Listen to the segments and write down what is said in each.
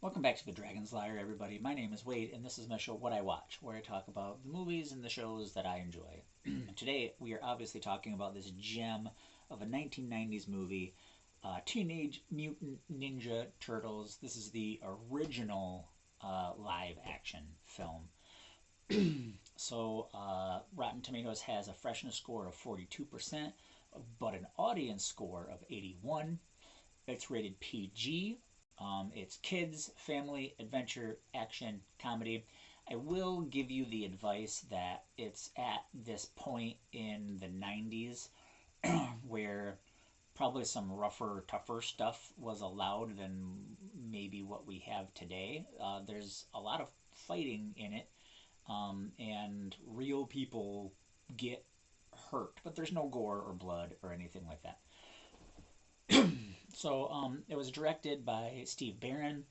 Welcome back to the Dragon's Lair, everybody. My name is Wade, and this is my show, What I Watch, where I talk about the movies and the shows that I enjoy. Today, we are obviously talking about this gem of a 1990s movie, Teenage Mutant Ninja Turtles. This is the original live action film. Rotten Tomatoes has a freshness score of 42%, but an audience score of 81. It's rated PG. It's kids, family, adventure, action, comedy. I will give you the advice that it's at this point in the 90s where probably some rougher, tougher stuff was allowed than maybe what we have today. There's a lot of fighting in it, and real people get hurt, but there's no gore or blood or anything like that. It was directed by Steve Barron.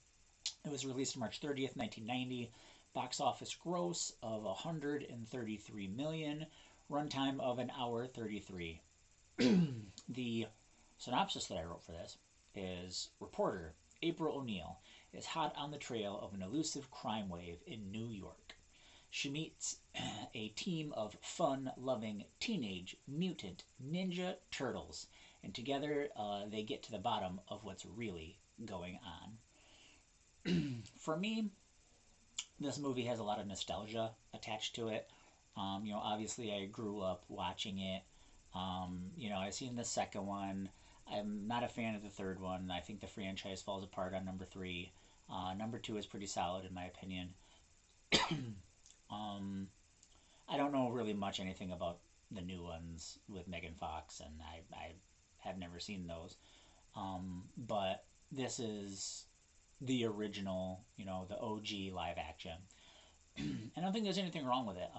It was released March 30th, 1990. Box office gross of 133 million. Runtime of an hour 33. The synopsis that I wrote for this is: reporter April O'Neil is hot on the trail of an elusive crime wave in New York. She meets a team of fun-loving teenage mutant ninja turtles, and together they get to the bottom of what's really going on. For me, this movie has a lot of nostalgia attached to it. Obviously, I grew up watching it. I've seen the second one. I'm not a fan of the third one. I think the franchise falls apart on number three. Number two is pretty solid, in my opinion. um, I don't know really much anything about the new ones with Megan Fox, and I have never seen those. But this is the original, the OG live action. And I don't think there's anything wrong with it.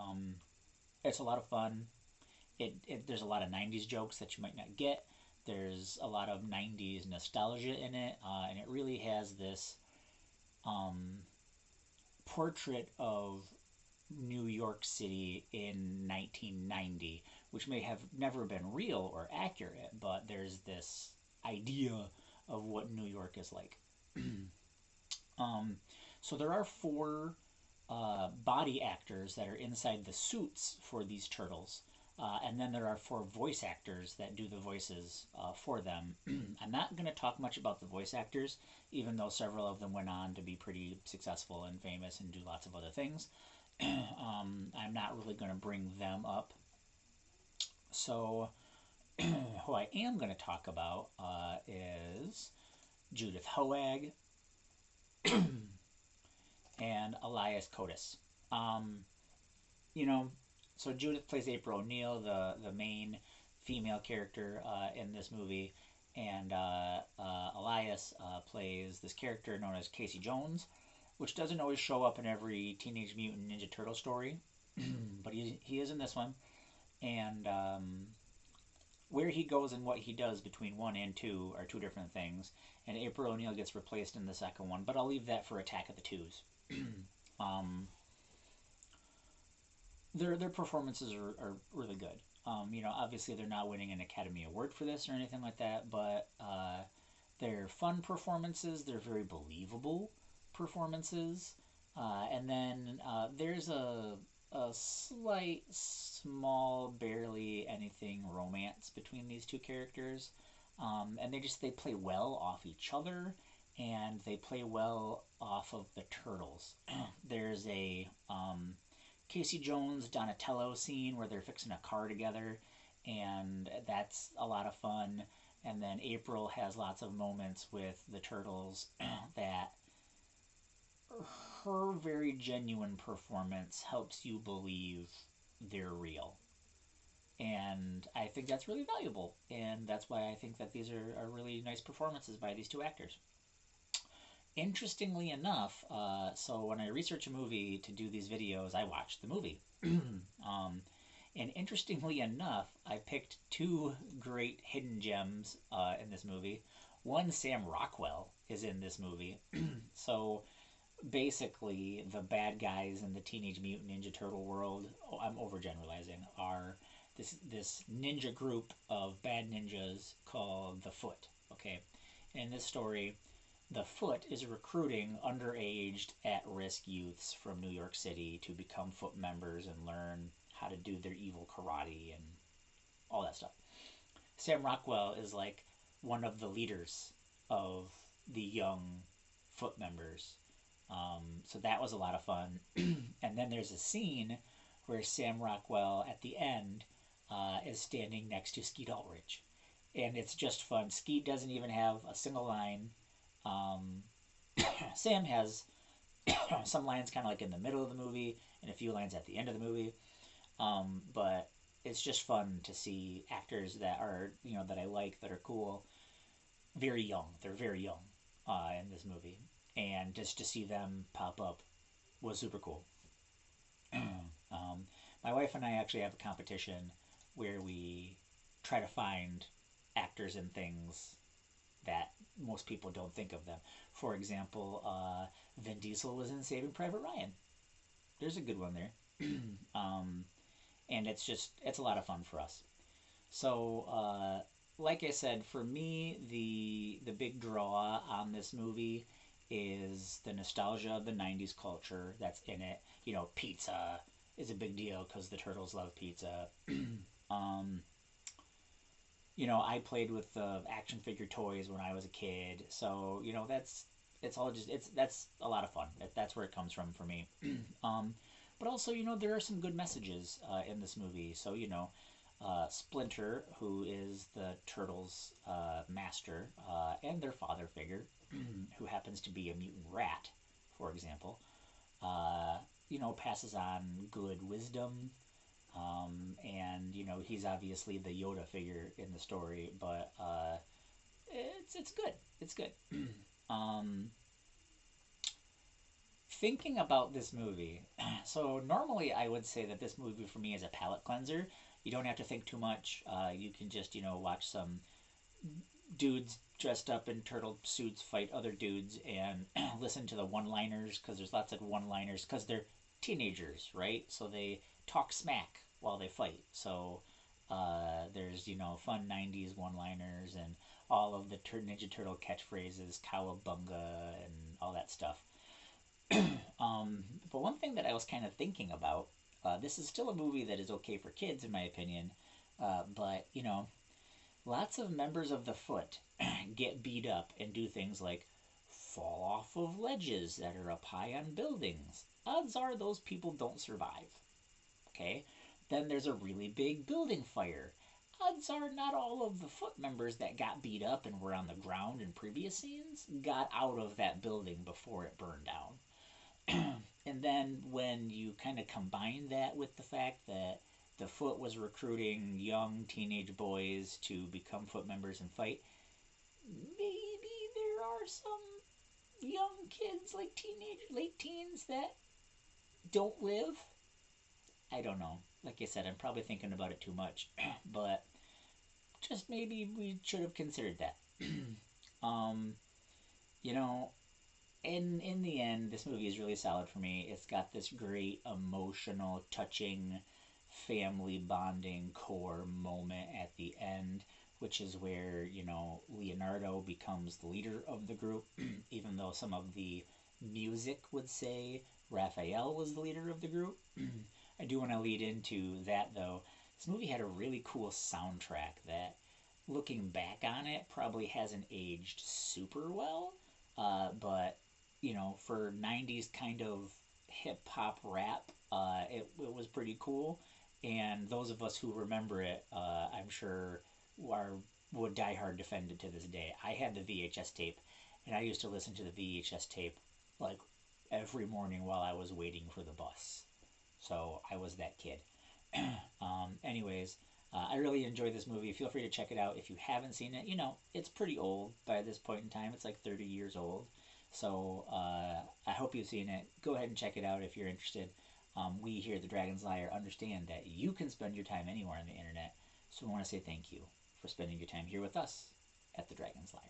It's a lot of fun. There's a lot of 90s jokes that you might not get. There's a lot of 90s nostalgia in it, and it really has this portrait of New York City in 1990, which may have never been real or accurate, but there's this idea of what New York is like. So there are four body actors that are inside the suits for these turtles. And then there are four voice actors that do the voices for them. I'm not going to talk much about the voice actors, even though several of them went on to be pretty successful and famous and do lots of other things. I'm not really going to bring them up. So, who I am going to talk about is Judith Hoag and Elias Koteas. You know, so Judith plays April O'Neil, the main female character in this movie, and Elias plays this character known as Casey Jones, which doesn't always show up in every Teenage Mutant Ninja Turtle story, but he is in this one. And where he goes and what he does between one and two are two different things. And April O'Neil gets replaced in the second one, but I'll leave that for Attack of the Twos. Their performances are really good. Obviously they're not winning an Academy Award for this or anything like that, but they're fun performances. They're very believable performances. And then there's a slight, small, barely anything romance between these two characters. And they play well off each other, and they play well off of the turtles. There's a Casey Jones Donatello scene where they're fixing a car together, and that's a lot of fun. And then April has lots of moments with the turtles that her very genuine performance helps you believe they're real. And I think that's really valuable, and that's why I think that these are really nice performances by these two actors. Interestingly enough, so when I research a movie to do these videos, I watch the movie. And interestingly enough, I picked two great hidden gems in this movie. One, Sam Rockwell is in this movie. So basically, the bad guys in the Teenage Mutant Ninja Turtle world, I'm overgeneralizing, are this ninja group of bad ninjas called the Foot. Okay, in this story, the Foot is recruiting underaged, at-risk youths from New York City to become Foot members and learn how to do their evil karate and all that stuff. Sam Rockwell is like one of the leaders of the young Foot members. So that was a lot of fun. And then there's a scene where Sam Rockwell at the end is standing next to Skeet Ulrich. And it's just fun. Skeet doesn't even have a single line. Um, Sam has some lines kind of like in the middle of the movie and a few lines at the end of the movie. But it's just fun to see actors that are, that I like, that are cool, very young. They're very young in this movie. And just to see them pop up was super cool. um, my wife and I actually have a competition where we try to find actors in things that most people don't think of them. For example, Vin Diesel was in Saving Private Ryan. There's a good one there. um, and it's a lot of fun for us. So, like I said, for me, the big draw on this movie is the nostalgia of the '90s culture that's in it. Pizza is a big deal because the turtles love pizza. um, I played with action figure toys when I was a kid, so it's all just it's that's a lot of fun. That's where it comes from for me. um, but also, there are some good messages in this movie. So, Splinter, who is the turtles' master and their father figure, who happens to be a mutant rat, for example, uh, passes on good wisdom. And he's obviously the Yoda figure in the story, but it's good. It's good. um, Thinking about this movie, so normally I would say that this movie for me is a palate cleanser. You don't have to think too much. You can just watch some dudes dressed up in turtle suits fight other dudes and listen to the one-liners, because there's lots of one-liners because they're teenagers, right? So they talk smack while they fight. So there's fun '90s one-liners and all of the Ninja Turtle catchphrases, cowabunga, and all that stuff. But one thing that I was kind of thinking about, this is still a movie that is okay for kids, in my opinion, but lots of members of the Foot get beat up and do things like fall off of ledges that are up high on buildings. Odds are those people don't survive. Okay? Then there's a really big building fire. Odds are not all of the Foot members that got beat up and were on the ground in previous scenes got out of that building before it burned down. And then when you kind of combine that with the fact that the Foot was recruiting young teenage boys to become Foot members and fight, maybe there are some young kids, like late teens, that don't live. I don't know. Like I said, I'm probably thinking about it too much, but just maybe we should have considered that. um, you know, in the end, this movie is really solid for me. It's got this great emotional, touching, family bonding core moment at the end, which is where Leonardo becomes the leader of the group, even though some of the music would say Raphael was the leader of the group. I do want to lead into that though. This movie had a really cool soundtrack that, looking back on it, probably hasn't aged super well. But for '90s kind of hip hop rap, it was pretty cool. And those of us who remember it, I'm sure, are would die hard defend it to this day. I had the VHS tape, and I used to listen to the VHS tape like every morning while I was waiting for the bus. So I was that kid. Anyways, I really enjoyed this movie. Feel free to check it out if you haven't seen it. It's pretty old by this point in time. It's like 30 years old. So I hope you've seen it. Go ahead and check it out if you're interested. We here at the Dragon's Lair understand that you can spend your time anywhere on the internet. So we want to say thank you for spending your time here with us at the Dragon's Lair.